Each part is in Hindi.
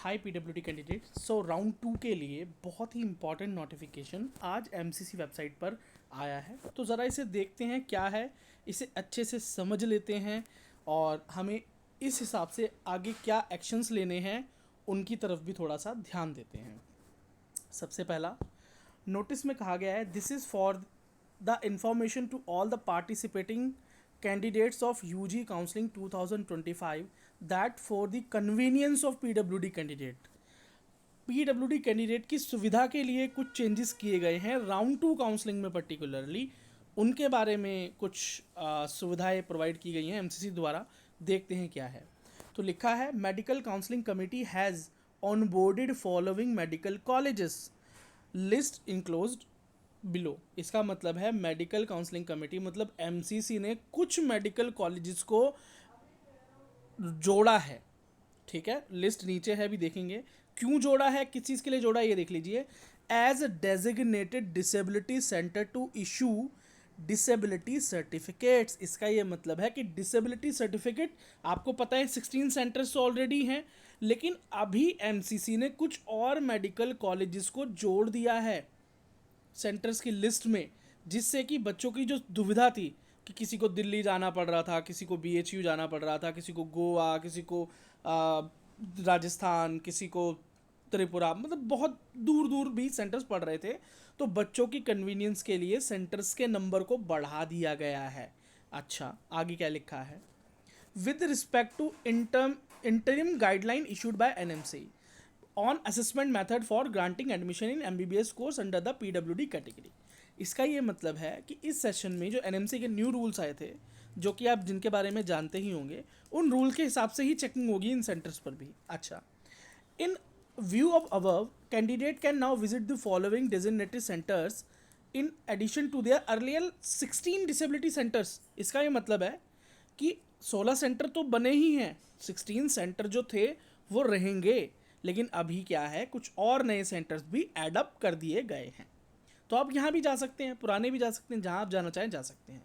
High PWD candidate. सो राउंड 2 के लिए बहुत ही इंपॉर्टेंट नोटिफिकेशन आज एमसीसी वेबसाइट पर आया है। तो ज़रा इसे देखते हैं क्या है, इसे अच्छे से समझ लेते हैं और हमें इस हिसाब से आगे क्या एक्शंस लेने हैं उनकी तरफ भी थोड़ा सा ध्यान देते हैं। सबसे पहला नोटिस में कहा गया है, this is for the information to all the participating candidates of UG Counseling 2025 that for the convenience of PWD candidate, PWD candidate की सुविधा के लिए कुछ चेंजेस किए गए हैं राउंड 2 काउंसलिंग में। पर्टिकुलरली उनके बारे में कुछ सुविधाएं प्रोवाइड की गई हैं एमसीसी द्वारा। देखते हैं क्या है। तो लिखा है, medical counselling committee has onboarded following medical colleges, list enclosed below. इसका मतलब है मेडिकल काउंसलिंग कमेटी मतलब एमसीसी ने कुछ मेडिकल कॉलेजेस को जोड़ा है। ठीक है, लिस्ट नीचे है, भी देखेंगे क्यों जोड़ा है, किस चीज़ के लिए जोड़ा है, ये देख लीजिए। As designated disability centre to issue disability certificates. इसका ये मतलब है कि डिसेबिलिटी सर्टिफिकेट आपको पता है 16 सेंटर्स ऑलरेडी हैं, लेकिन अभी एमसीसी ने कुछ और मेडिकल कॉलेजेस को जोड़ दिया है सेंटर्स की लिस्ट में, जिससे कि बच्चों की जो दुविधा थी कि किसी को दिल्ली जाना पड़ रहा था, किसी को बीएचयू जाना पड़ रहा था, किसी को गोवा, किसी को राजस्थान, किसी को त्रिपुरा, मतलब बहुत दूर दूर भी सेंटर्स पड़ रहे थे। तो बच्चों की कन्वीनियंस के लिए सेंटर्स के नंबर को बढ़ा दिया गया है। अच्छा, आगे क्या लिखा है, with respect to interim guideline issued by NMC on assessment method for granting admission in MBBS course under the PWD category. इसका ये मतलब है कि इस सेशन में जो एनएमसी के न्यू रूल्स आए थे, जो कि आप जिनके बारे में जानते ही होंगे, उन रूल के हिसाब से ही चेकिंग होगी इन सेंटर्स पर भी। अच्छा, in view of above candidate can now visit the following designated centres in addition to their earlier 16 disability centres. इसका ये मतलब है कि 16 सेंटर तो बने ही हैं, 16 सेंटर जो थे वो रहेंगे, लेकिन अभी क्या है, कुछ और नए सेंटर्स भी ऐड अप कर दिए गए हैं। तो आप यहाँ भी जा सकते हैं, पुराने भी जा सकते हैं, जहाँ आप जाना चाहें जा सकते हैं।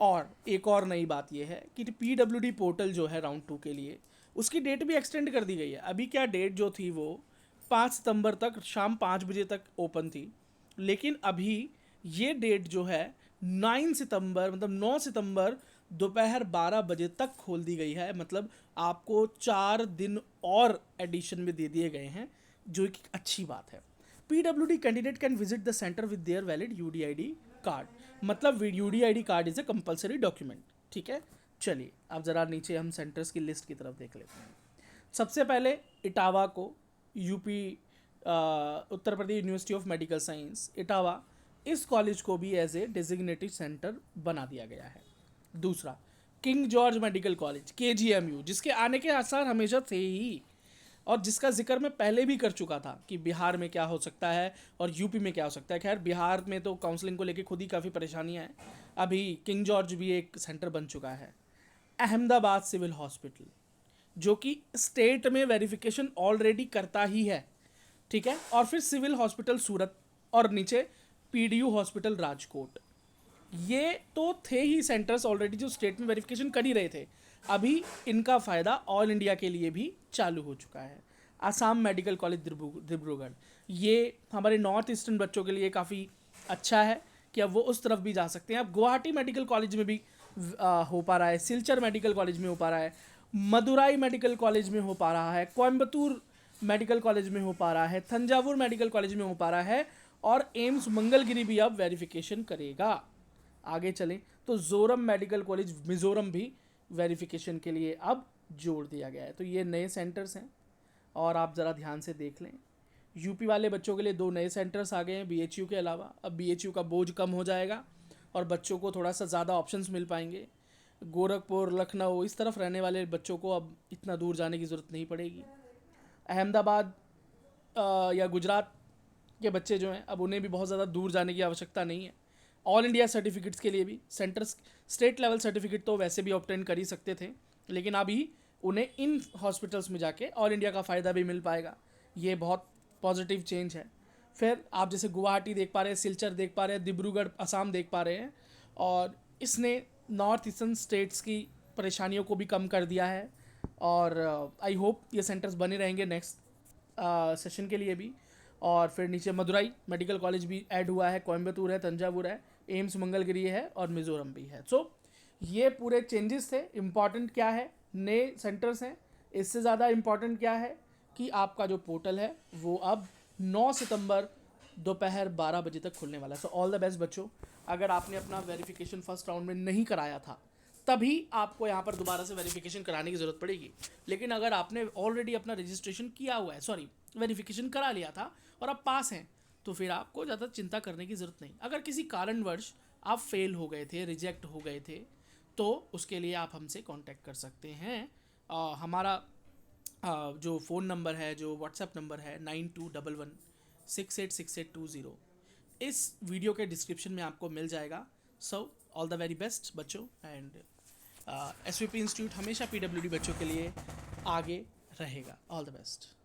और एक और नई बात यह है कि पीडब्ल्यूडी पोर्टल जो है राउंड 2 के लिए, उसकी डेट भी एक्सटेंड कर दी गई है। अभी क्या डेट जो थी वो 5 सितंबर तक शाम 5 बजे तक ओपन थी, लेकिन अभी ये डेट जो है 9 सितंबर मतलब 9 सितंबर दोपहर 12 बजे तक खोल दी गई है। मतलब आपको 4 दिन और एडिशन में दे दिए गए हैं, जो एक अच्छी बात है। PWD candidate can visit the centre with their valid UDID card. मतलब UDID card is a compulsory document. ठीक है, चलिए अब ज़रा नीचे हम सेंटर्स की लिस्ट की तरफ देख लेते हैं। सबसे पहले इटावा को, UP Uttar Pradesh university of medical science Etawah, इस कॉलेज को भी एज ए डेजिग्नेटेड सेंटर बना दिया गया है। दूसरा, king George medical college KGMU, जिसके आने के आसार हमेशा थे ही और जिसका जिक्र मैं पहले भी कर चुका था कि बिहार में क्या हो सकता है और यूपी में क्या हो सकता है। खैर, बिहार में तो काउंसलिंग को लेके खुद ही काफ़ी परेशानियां हैं। अभी किंग जॉर्ज भी एक सेंटर बन चुका है। अहमदाबाद सिविल हॉस्पिटल, जो कि स्टेट में वेरिफिकेशन ऑलरेडी करता ही है। ठीक है, और फिर सिविल हॉस्पिटल सूरत, और नीचे पीडीयू हॉस्पिटल राजकोट। ये तो थे ही सेंटर्स ऑलरेडी जो स्टेट में वेरिफिकेशन कर ही रहे थे। अभी इनका फ़ायदा ऑल इंडिया के लिए भी चालू हो चुका है। आसाम मेडिकल कॉलेज डिब्रूगढ़, ये हमारे नॉर्थ ईस्टर्न बच्चों के लिए काफ़ी अच्छा है कि अब वो उस तरफ भी जा सकते हैं। अब गुवाहाटी मेडिकल कॉलेज में भी हो पा रहा है, सिलचर मेडिकल कॉलेज में हो पा रहा है, मदुराई मेडिकल कॉलेज में हो पा रहा है, कोयम्बतूर मेडिकल कॉलेज में हो पा रहा है, तंजावुर मेडिकल कॉलेज में हो पा रहा है, और एम्स मंगलगिरी भी अब वेरिफिकेशन करेगा। आगे चलें तो जोरम मेडिकल कॉलेज मिजोरम भी वेरिफिकेशन के लिए अब जोड़ दिया गया है। तो ये नए सेंटर्स हैं और आप ज़रा ध्यान से देख लें। यूपी वाले बच्चों के लिए 2 नए सेंटर्स आ गए हैं बीएचयू के अलावा। अब बीएचयू का बोझ कम हो जाएगा और बच्चों को थोड़ा सा ज़्यादा ऑप्शंस मिल पाएंगे। गोरखपुर, लखनऊ, इस तरफ रहने वाले बच्चों को अब इतना दूर जाने की ज़रूरत नहीं पड़ेगी। अहमदाबाद या गुजरात के बच्चे जो हैं, अब उन्हें भी बहुत ज़्यादा दूर जाने की आवश्यकता नहीं है। ऑल इंडिया सर्टिफिकेट्स के लिए भी सेंटर्स स्टेट लेवल सर्टिफिकेट तो वैसे भी ऑब्टेन कर ही सकते थे, लेकिन अभी उन्हें इन हॉस्पिटल्स में जाके ऑल इंडिया का फ़ायदा भी मिल पाएगा। ये बहुत पॉजिटिव चेंज है। फिर आप जैसे गुवाहाटी देख पा रहे हैं, सिलचर देख पा रहे हैं, डिब्रूगढ़ असम देख पा रहे हैं, और इसने नॉर्थ ईस्टर्न स्टेट्स की परेशानियों को भी कम कर दिया है। और आई होप ये सेंटर्स बने रहेंगे नेक्स्ट सेशन के लिए भी। और फिर नीचे मदुराई मेडिकल कॉलेज भी ऐड हुआ है, कोयम्बतूर है, तंजावुर है, एम्स मंगलगिरी है और मिज़ोरम भी है। सो ये पूरे चेंजेस थे। इम्पॉर्टेंट क्या है, नए सेंटर्स हैं। इससे ज़्यादा इम्पॉर्टेंट क्या है कि आपका जो पोर्टल है वो अब 9 सितंबर दोपहर 12 बजे तक खुलने वाला है। सो ऑल द बेस्ट बच्चों। अगर आपने अपना वेरिफिकेशन फर्स्ट राउंड में नहीं कराया था तभी आपको यहाँ पर दोबारा से वेरिफिकेशन कराने की ज़रूरत पड़ेगी। लेकिन अगर आपने ऑलरेडी अपना रजिस्ट्रेशन किया हुआ है, सॉरी वेरिफिकेशन करा लिया था और आप पास हैं, तो फिर आपको ज़्यादा चिंता करने की ज़रूरत नहीं। अगर किसी कारणवश आप फेल हो गए थे, रिजेक्ट हो गए थे, तो उसके लिए आप हमसे कांटेक्ट कर सकते हैं। हमारा जो फ़ोन नंबर है, जो व्हाट्सएप नंबर है 9211686820, इस वीडियो के डिस्क्रिप्शन में आपको मिल जाएगा। So all the very best बच्चों। एंड SVP इंस्टीट्यूट हमेशा PWD बच्चों के लिए आगे रहेगा। All the best.